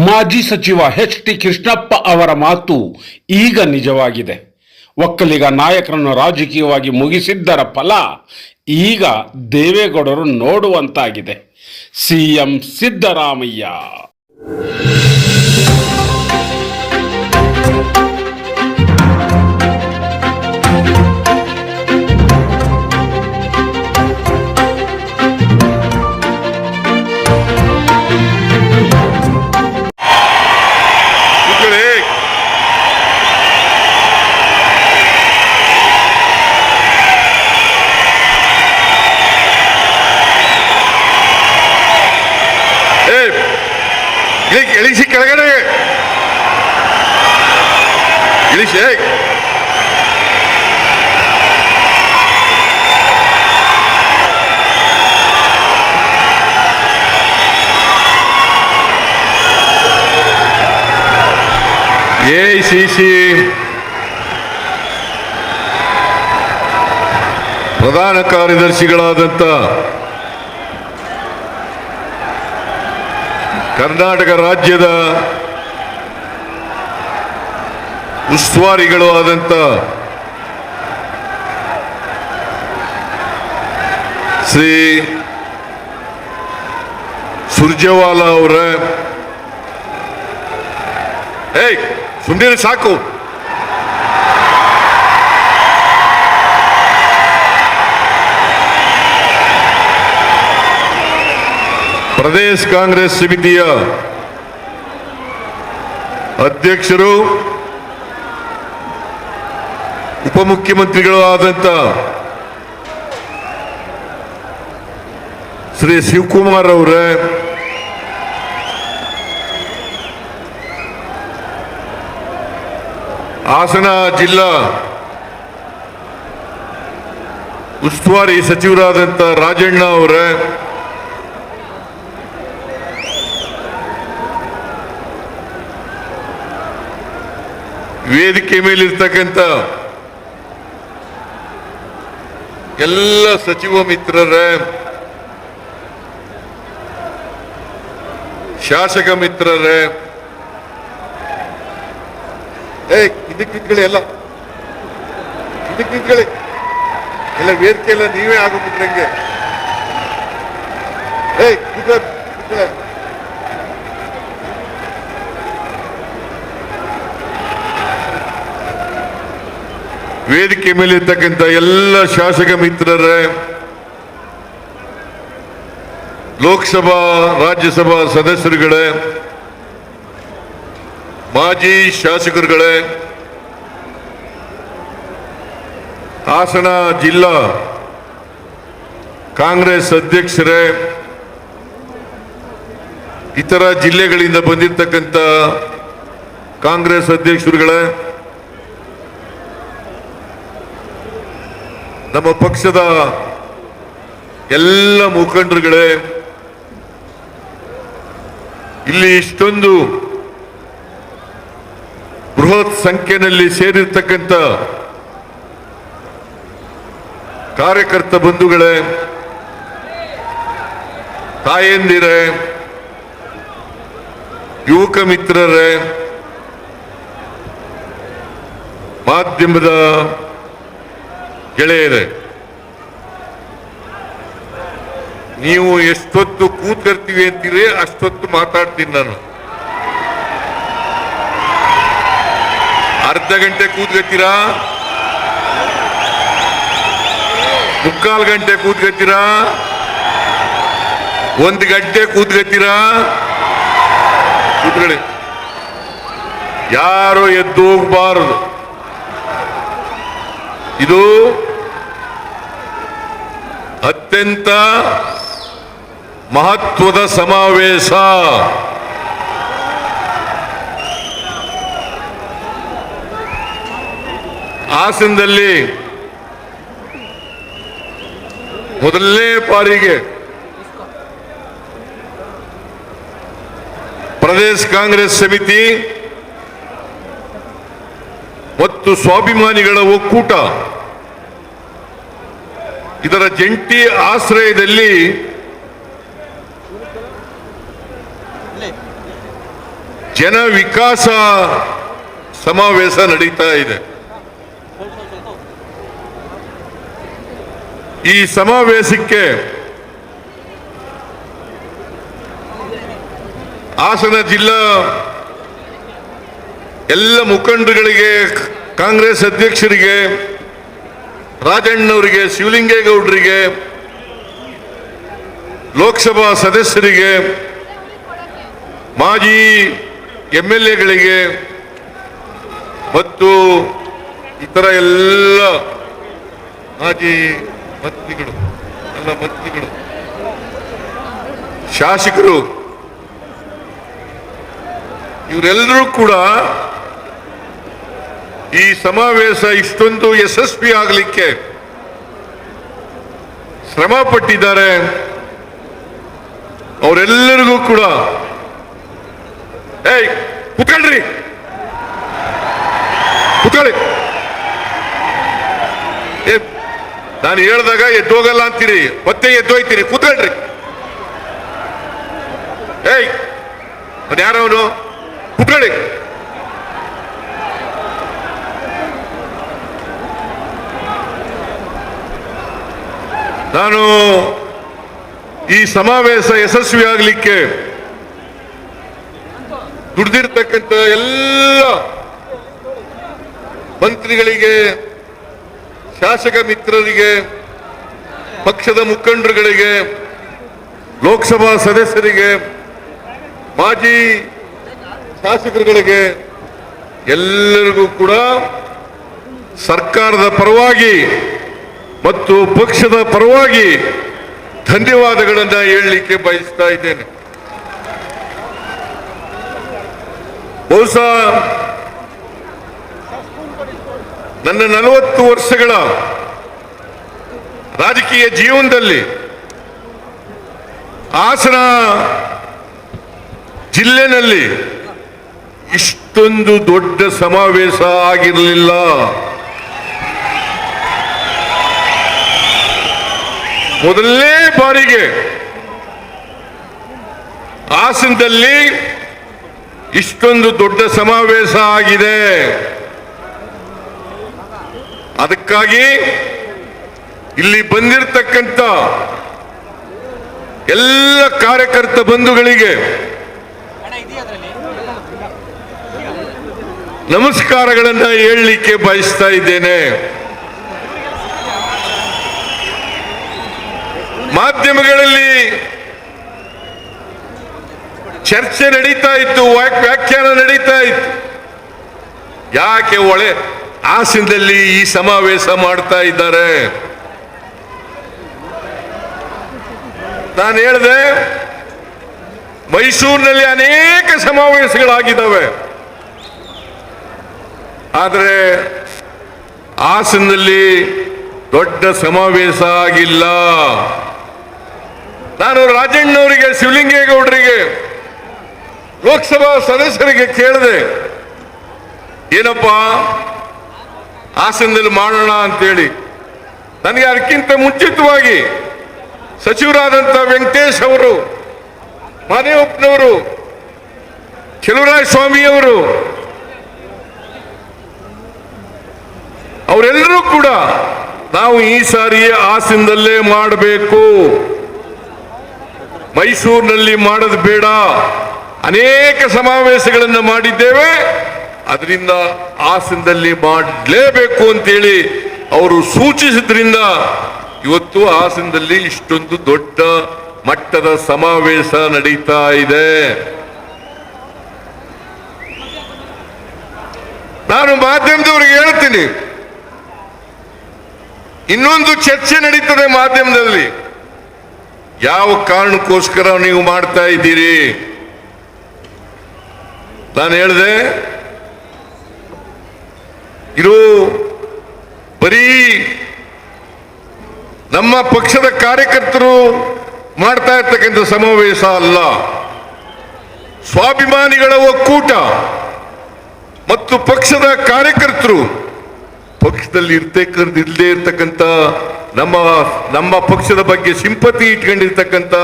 ಮಾಜಿ ಸಚಿವ ಎಚ್.ಟಿ. ಕೃಷ್ಣಪ್ಪ ಅವರ ಮಾತು ಈಗ ನಿಜವಾಗಿದೆ. ಒಕ್ಕಲಿಗ ನಾಯಕರನ್ನು ರಾಜಕೀಯವಾಗಿ ಮುಗಿಸಿದ್ದರ ಫಲ ಈಗ ದೇವೇಗೌಡರು ನೋಡುವಂತಾಗಿದೆ. ಸಿಎಂ ಸಿದ್ದರಾಮಯ್ಯ ಇಳಿಸಿ ಕೆಳಗಡೆ ಇಳಿಸಿ. ಎಐಸಿಸಿ ಪ್ರಧಾನ ಕಾರ್ಯದರ್ಶಿಗಳಾದಂಥ ಕರ್ನಾಟಕ ರಾಜ್ಯದ ಉಸ್ತುವಾರಿಗಳು ಆದಂಥ ಶ್ರೀ ಸುರ್ಜೇವಾಲಾ ಅವರ ಸುಮ್ಮನೆ ಸಾಕು. ಪ್ರದೇಶ ಕಾಂಗ್ರೆಸ್ ಸಮಿತಿಯ ಅಧ್ಯಕ್ಷರು ಉಪಮುಖ್ಯಮಂತ್ರಿಗಳು ಆದಂಥ ಶ್ರೀ ಶಿವಕುಮಾರ್ ಅವರೇ, ಹಾಸನ ಜಿಲ್ಲಾ ಉಸ್ತುವಾರಿ ಸಚಿವರಾದಂಥ ರಾಜಣ್ಣ ಅವರೇ, ವೇದಿಕೆ ಮೇಲಿರ್ತಕ್ಕಂಥ ಎಲ್ಲ ಸಚಿವ ಮಿತ್ರರೇ, ಶಾಸಕ ಮಿತ್ರರೇ, ಇದಕ್ಕಿಂತಳಿ ಎಲ್ಲ ಇದಕ್ಕಿಂತಳಿ ಎಲ್ಲ ವೇದಿಕೆ ಎಲ್ಲ ನೀವೇ ಆಗೋಗ್ಬಿಟ್ರಂಗೆ. ವೇದಿಕೆ ಮೇಲಿರ್ತಕ್ಕಂಥ ಎಲ್ಲ ಶಾಸಕ ಮಿತ್ರರೇ, ಲೋಕಸಭಾ ರಾಜ್ಯಸಭಾ ಸದಸ್ಯರುಗಳೇ, ಮಾಜಿ ಶಾಸಕರುಗಳೇ, ಹಾಸನ ಜಿಲ್ಲಾ ಕಾಂಗ್ರೆಸ್ ಅಧ್ಯಕ್ಷರೇ, ಇತರ ಜಿಲ್ಲೆಗಳಿಂದ ಬಂದಿರತಕ್ಕಂಥ ಕಾಂಗ್ರೆಸ್ ಅಧ್ಯಕ್ಷರುಗಳೇ, ನಮ್ಮ ಪಕ್ಷದ ಎಲ್ಲ ಮುಖಂಡರುಗಳೇ, ಇಲ್ಲಿ ಇಷ್ಟೊಂದು ಬೃಹತ್ ಸಂಖ್ಯೆಯಲ್ಲಿ ಸೇರಿರ್ತಕ್ಕಂಥ ಕಾರ್ಯಕರ್ತ ಬಂಧುಗಳೇ, ತಾಯಂದಿರೇ, ಯುವಕ ಮಿತ್ರರೇ, ಮಾಧ್ಯಮದ ಗೆಳೆಯರೇ, ನೀವು ಎಷ್ಟೊತ್ತು ಕೂತ್ಕರ್ತೀವಿ ಅಂತೀರಿ ಅಷ್ಟೊತ್ತು ಮಾತಾಡ್ತೀನಿ ನಾನು. ಅರ್ಧ ಗಂಟೆ ಕೂತ್ಕತ್ತೀರಾ, ಮುಕ್ಕಾಲು ಗಂಟೆ ಕೂತ್ಕತ್ತೀರಾ, 1 ಗಂಟೆ ಕೂತ್ಕತ್ತೀರಾ, ಕೂತ್ಕೊಳ್ಳಿ. ಯಾರು ಎದ್ದು ಹೋಗಬಾರದು. ಇದು ಅತ್ಯಂತ ಮಹತ್ವದ ಸಮಾವೇಶ. ಹಾಸನದಲ್ಲಿ ಮೊದಲನೇ ಬಾರಿಗೆ ಪ್ರದೇಶ ಕಾಂಗ್ರೆಸ್ ಸಮಿತಿ ಮತ್ತು ಸ್ವಾಭಿಮಾನಿಗಳ ಒಕ್ಕೂಟ ಇದರ ಜಂಟಿ ಆಶ್ರಯದಲ್ಲಿ ಜನ ವಿಕಾಸ ಸಮಾವೇಶ ನಡೀತಾ ಇದೆ. ಈ ಸಮಾವೇಶಕ್ಕೆ ಹಾಸನ ಜಿಲ್ಲಾ ಎಲ್ಲ ಮುಖಂಡರುಗಳಿಗೆ, ಕಾಂಗ್ರೆಸ್ ಅಧ್ಯಕ್ಷರಿಗೆ, ರಾಜಣ್ಣವರಿಗೆ, ಶಿವಲಿಂಗೇಗೌಡರಿಗೆ, ಲೋಕಸಭಾ ಸದಸ್ಯರಿಗೆ, ಮಾಜಿ MLAಗಳಿಗೆ ಮತ್ತು ಇತರ ಎಲ್ಲ ಮಾಜಿ ಮಂತ್ರಿಗಳು, ಶಾಸಕರು, ಇವರೆಲ್ಲರೂ ಕೂಡ ಈ ಸಮಾವೇಶ ಇಷ್ಟೊಂದು ಯಶಸ್ವಿ ಆಗಲಿಕ್ಕೆ ಶ್ರಮ ಪಟ್ಟಿದ್ದಾರೆ. ಅವರೆಲ್ಲರಿಗೂ ಕೂಡ ಕೂತ್ಕೊಳ್ರಿ, ಕೂತ್ಕೊಳ್ಳಿ. ನಾನು ಹೇಳ್ದಾಗ ಎದ್ದೋಗಲ್ಲ ಅಂತೀರಿ, ಮತ್ತೆ ಎದ್ದೋಯ್ತೀರಿ. ಕೂತ್ಕೊಳ್ರಿ. ಯಾರವನು? ಕೂತ್ಕೊಳ್ಳಿ. ನಾನು ಈ ಸಮಾವೇಶ ಯಶಸ್ವಿ ಆಗಲಿಕ್ಕೆ ದುಡಿದಿರ್ತಕ್ಕಂಥ ಎಲ್ಲ ಮಂತ್ರಿಗಳಿಗೆ, ಶಾಸಕ ಮಿತ್ರರಿಗೆ, ಪಕ್ಷದ ಮುಖಂಡರುಗಳಿಗೆ, ಲೋಕಸಭಾ ಸದಸ್ಯರಿಗೆ, ಮಾಜಿ ಶಾಸಕರುಗಳಿಗೆ ಎಲ್ಲರಿಗೂ ಕೂಡ ಸರ್ಕಾರದ ಪರವಾಗಿ ಮತ್ತು ಪಕ್ಷದ ಪರವಾಗಿ ಧನ್ಯವಾದಗಳನ್ನು ಹೇಳಲಿಕ್ಕೆ ಬಯಸ್ತಾ ಇದ್ದೇನೆ. ಬಹುಶಃ ನನ್ನ 40 ವರ್ಷಗಳ ರಾಜಕೀಯ ಜೀವನದಲ್ಲಿ ಹಾಸನ ಜಿಲ್ಲೆನಲ್ಲಿ ಇಷ್ಟೊಂದು ದೊಡ್ಡ ಸಮಾವೇಶ ಆಗಿರಲಿಲ್ಲ. ಮೊದಲನೇ ಬಾರಿಗೆ ಹಾಸನದಲ್ಲಿ ಇಷ್ಟೊಂದು ದೊಡ್ಡ ಸಮಾವೇಶ ಆಗಿದೆ. ಅದಕ್ಕಾಗಿ ಇಲ್ಲಿ ಬಂದಿರತಕ್ಕಂಥ ಎಲ್ಲ ಕಾರ್ಯಕರ್ತ ಬಂಧುಗಳಿಗೆ ನಮಸ್ಕಾರಗಳನ್ನು ಹೇಳಲಿಕ್ಕೆ ಬಯಸ್ತಾ ಇದ್ದೇನೆ. ಮಾಧ್ಯಮಗಳಲ್ಲಿ ಚರ್ಚೆ ನಡೀತಾ ಇತ್ತು, ವ್ಯಾಖ್ಯಾನ ನಡೀತಾ ಇತ್ತು. ಯಾಕೆ ಹಾಸನದಲ್ಲಿ ಈ ಸಮಾವೇಶ ಮಾಡ್ತಾ ಇದ್ದಾರೆ? ನಾನು ಹೇಳಿದೆ, ಮೈಸೂರಿನಲ್ಲಿ ಅನೇಕ ಸಮಾವೇಶಗಳಾಗಿದ್ದಾವೆ, ಆದರೆ ಹಾಸನದಲ್ಲಿ ದೊಡ್ಡ ಸಮಾವೇಶ ಆಗಿಲ್ಲ. ನಾನು ರಾಜಣ್ಣವರಿಗೆ, ಶಿವಲಿಂಗೇಗೌಡರಿಗೆ, ಲೋಕಸಭಾ ಸದಸ್ಯರಿಗೆ ಕೇಳಿದೆ, ಏನಪ್ಪ ಹಾಸನದಲ್ಲಿ ಮಾಡೋಣ ಅಂತೇಳಿ. ನನಗೆ ಅದಕ್ಕಿಂತ ಮುಂಚಿತವಾಗಿ ಸಚಿವರಾದಂಥ ವೆಂಕಟೇಶ್ ಅವರು, ಮಾದೇವಪ್ಪನವರು, ಚೆಲುವರಾಯ ಸ್ವಾಮಿಯವರು, ಅವರೆಲ್ಲರೂ ಕೂಡ ನಾವು ಈ ಸಾರಿ ಹಾಸನದಲ್ಲೇ ಮಾಡಬೇಕು, ಮೈಸೂರಿನಲ್ಲಿ ಮಾಡೋದು ಬೇಡ, ಅನೇಕ ಸಮಾವೇಶಗಳನ್ನು ಮಾಡಿದ್ದೇವೆ, ಅದರಿಂದ ಹಾಸನದಲ್ಲಿ ಮಾಡಲೇಬೇಕು ಅಂತೇಳಿ ಅವರು ಸೂಚಿಸಿದ್ರಿಂದ ಇವತ್ತು ಹಾಸನದಲ್ಲಿ ಇಷ್ಟೊಂದು ದೊಡ್ಡ ಮಟ್ಟದ ಸಮಾವೇಶ ನಡೀತಾ ಇದೆ. ನಾನು ಮಾಧ್ಯಮದವರಿಗೆ ಹೇಳ್ತೀನಿ, ಇನ್ನೊಂದು ಚರ್ಚೆ ನಡೀತದೆ ಮಾಧ್ಯಮದಲ್ಲಿ, ಯಾವ ಕಾರಣಕ್ಕೋಸ್ಕರ ನೀವು ಮಾಡ್ತಾ ಇದ್ದೀರಿ? ನಾನು ಹೇಳಿದೆ, ಇದು ಬರೀ ನಮ್ಮ ಪಕ್ಷದ ಕಾರ್ಯಕರ್ತರು ಮಾಡ್ತಾ ಇರ್ತಕ್ಕಂಥ ಸಮಾವೇಶ ಅಲ್ಲ, ಸ್ವಾಭಿಮಾನಿಗಳ ಒಕ್ಕೂಟ ಮತ್ತು ಪಕ್ಷದ ಕಾರ್ಯಕರ್ತರು, ಪಕ್ಷದಲ್ಲಿ ಇಲ್ಲದೆ ಇರ್ತಕ್ಕಂಥ ನಮ್ಮ ಪಕ್ಷದ ಬಗ್ಗೆ ಸಿಂಪತಿ ಇಟ್ಕೊಂಡಿರ್ತಕ್ಕಂಥ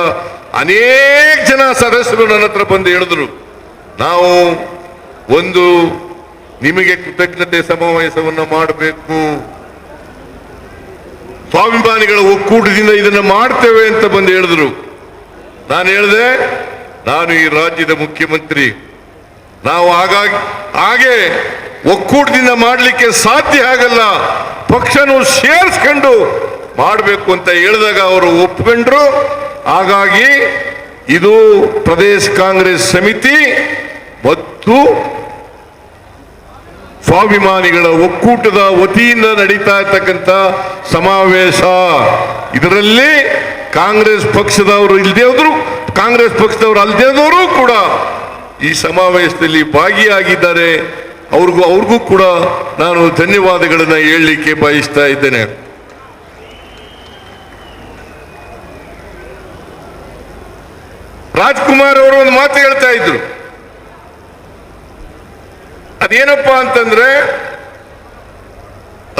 ಅನೇಕ ಜನ ಸದಸ್ಯರು ನನ್ನ ಹತ್ರ ಬಂದು ಹೇಳಿದ್ರು, ನಾವು ಒಂದು ನಿಮಗೆ ಕೃತಜ್ಞತೆ ಸಮಾವೇಶವನ್ನು ಮಾಡಬೇಕು, ಸ್ವಾಭಿಮಾನಿಗಳ ಒಕ್ಕೂಟದಿಂದ ಇದನ್ನು ಮಾಡ್ತೇವೆ ಅಂತ ಬಂದು ಹೇಳಿದ್ರು. ನಾನು ಹೇಳಿದೆ, ನಾನು ಈ ರಾಜ್ಯದ ಮುಖ್ಯಮಂತ್ರಿ, ನಾವು ಹಾಗೆ ಒಕ್ಕೂಟದಿಂದ ಮಾಡಲಿಕ್ಕೆ ಸಾಧ್ಯ ಆಗಲ್ಲ, ಪಕ್ಷನು ಸೇರಿಸ್ಕೊಂಡು ಮಾಡಬೇಕು ಅಂತ ಹೇಳಿದಾಗ ಅವರು ಒಪ್ಕೊಂಡ್ರು. ಹಾಗಾಗಿ ಇದು ಪ್ರದೇಶ ಕಾಂಗ್ರೆಸ್ ಸಮಿತಿ ಮತ್ತು ಸ್ವಾಭಿಮಾನಿಗಳ ಒಕ್ಕೂಟದ ವತಿಯಿಂದ ನಡೀತಾ ಇರ್ತಕ್ಕಂಥ ಸಮಾವೇಶ. ಇದರಲ್ಲಿ ಕಾಂಗ್ರೆಸ್ ಪಕ್ಷದವರು ಇಲ್ಲದೆ ಹೋದ್ರು, ಕಾಂಗ್ರೆಸ್ ಪಕ್ಷದವರು ಅಲ್ಲದೆ ಹೋದವರು ಕೂಡ ಈ ಸಮಾವೇಶದಲ್ಲಿ ಭಾಗಿಯಾಗಿದ್ದಾರೆ. ಅವ್ರಿಗೂ ಕೂಡ ನಾನು ಧನ್ಯವಾದಗಳನ್ನು ಹೇಳಲಿಕ್ಕೆ ಬಯಸ್ತಾ ಇದ್ದೇನೆ. ರಾಜ್ಕುಮಾರ್ ಅವರು ಒಂದು ಮಾತು ಹೇಳ್ತಾ ಇದ್ರು, ಅದೇನಪ್ಪಾ ಅಂತಂದ್ರೆ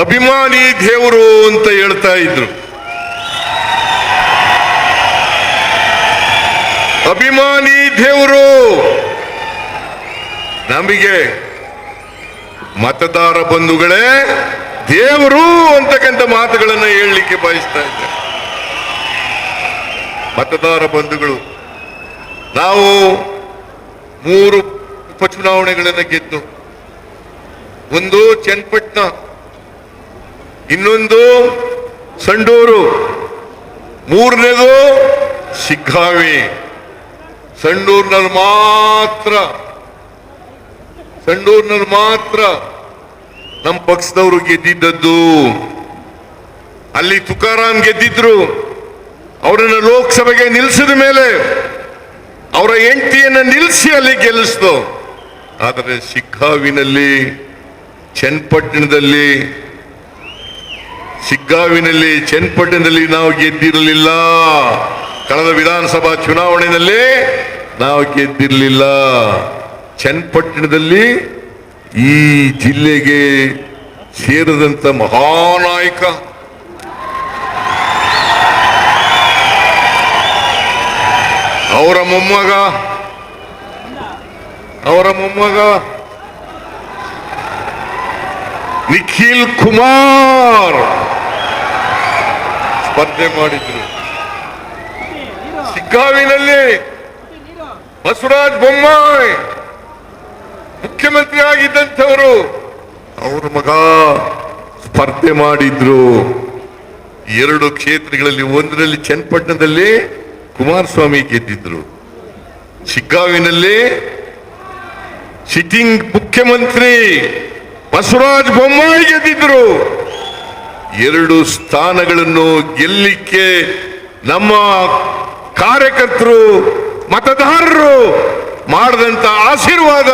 ಅಭಿಮಾನಿ ದೇವರು ಅಂತ ಹೇಳ್ತಾ ಇದ್ರು. ಅಭಿಮಾನಿ ದೇವರು ನಮಗೆ ಮತದಾರ ಬಂಧುಗಳೇ ದೇವರು ಅಂತಕ್ಕಂಥ ಮಾತುಗಳನ್ನು ಹೇಳಲಿಕ್ಕೆ ಬಯಸ್ತಾ ಇದ್ದೆ. ಮತದಾರ ಬಂಧುಗಳು, ನಾವು 3 ಉಪಚುನಾವಣೆಗಳನ್ನು ಗೆದ್ದು, ಒಂದು ಚನ್ನಪಟ್ಟಣ, ಇನ್ನೊಂದು ಸಂಡೂರು, 3ನೇದು ಶಿಗ್ಗಾವಿ. ಸಂಡೂರಿನಲ್ಲಿ ಮಾತ್ರ ನಮ್ಮ ಪಕ್ಷದವರು ಗೆದ್ದಿದ್ದದ್ದು. ಅಲ್ಲಿ ತುಕಾರಾಮ್ ಗೆದ್ದಿದ್ರು. ಅವರನ್ನು ಲೋಕಸಭೆಗೆ ನಿಲ್ಲಿಸಿದ ಮೇಲೆ ಅವರ ಹೆಂಡತಿಯನ್ನು ನಿಲ್ಲಿಸಿ ಅಲ್ಲಿ ಗೆಲ್ಲಿಸ್ತು. ಆದರೆ ಶಿಗ್ಗಾವಿನಲ್ಲಿ, ಚನ್ನಪಟ್ಟಣದಲ್ಲಿ ನಾವು ಗೆದ್ದಿರಲಿಲ್ಲ. ಕಳೆದ ವಿಧಾನಸಭಾ ಚುನಾವಣೆಯಲ್ಲಿ ನಾವು ಗೆದ್ದಿರಲಿಲ್ಲ. ಚನ್ನಪಟ್ಟಣದಲ್ಲಿ ಈ ಜಿಲ್ಲೆಗೆ ಸೇರಿದಂತ ಮಹಾನಾಯಕ ಅವರ ಮೊಮ್ಮಗ ನಿಖಿಲ್ ಕುಮಾರ್ ಸ್ಪರ್ಧೆ ಮಾಡಿದ್ರು. ಶಿಗ್ಗಾವಿನಲ್ಲಿ ಬಸವರಾಜ ಬೊಮ್ಮಾಯಿ ಮುಖ್ಯಮಂತ್ರಿ ಆಗಿದ್ದಂಥವರು, ಅವರ ಮಗ ಸ್ಪರ್ಧೆ ಮಾಡಿದ್ರು. 2 ಕ್ಷೇತ್ರಗಳಲ್ಲಿ, ಒಂದರಲ್ಲಿ ಚನ್ನಪಟ್ಟಣದಲ್ಲಿ ಕುಮಾರಸ್ವಾಮಿ ಗೆದ್ದಿದ್ರು, ಶಿಗ್ಗಾವಿನಲ್ಲಿ ಸಿಟ್ಟಿಂಗ್ ಮುಖ್ಯಮಂತ್ರಿ ಬಸವರಾಜ ಬೊಮ್ಮಾಯಿ ಗೆದ್ದಿದ್ರು. 2 ಸ್ಥಾನಗಳನ್ನು ಗೆಲ್ಲಿಕ್ಕೆ ನಮ್ಮ ಕಾರ್ಯಕರ್ತರು, ಮತದಾರರು ಮಾಡಿದಂತ ಆಶೀರ್ವಾದ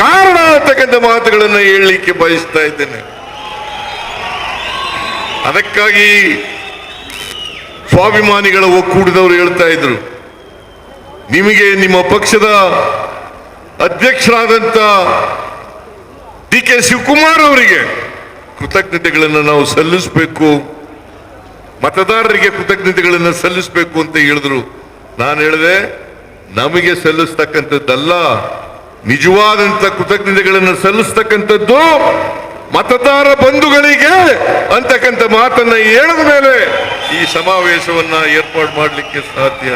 ಕಾರಣ ಅಂತಕ್ಕಂಥ ಮಾತುಗಳನ್ನು ಹೇಳಲಿಕ್ಕೆ ಬಯಸ್ತಾ ಇದ್ದೇನೆ. ಅದಕ್ಕಾಗಿ ಸ್ವಾಭಿಮಾನಿಗಳ ಒಕ್ಕೂಟದವರು ಹೇಳ್ತಾ ಇದ್ರು, ನಿಮಗೆ ನಿಮ್ಮ ಪಕ್ಷದ ಅಧ್ಯಕ್ಷರಾದಂತ DK ಶಿವಕುಮಾರ್ ಅವರಿಗೆ ಕೃತಜ್ಞತೆಗಳನ್ನು ನಾವು ಸಲ್ಲಿಸಬೇಕು, ಮತದಾರರಿಗೆ ಕೃತಜ್ಞತೆಗಳನ್ನು ಸಲ್ಲಿಸಬೇಕು ಅಂತ ಹೇಳಿದ್ರು. ನಾನು ಹೇಳಿದೆ, ನಮಗೆ ಸಲ್ಲಿಸ್ತಕ್ಕಂಥದ್ದಲ್ಲ, ನಿಜವಾದಂತ ಕೃತಜ್ಞತೆಗಳನ್ನು ಸಲ್ಲಿಸ್ತಕ್ಕಂಥದ್ದು ಮತದಾರ ಬಂಧುಗಳಿಗೆ ಅಂತಕ್ಕಂಥ ಮಾತನ್ನ ಹೇಳಿದ ಮೇಲೆ ಈ ಸಮಾವೇಶವನ್ನ ಏರ್ಪಾಡು ಮಾಡಲಿಕ್ಕೆ ಸಾಧ್ಯ.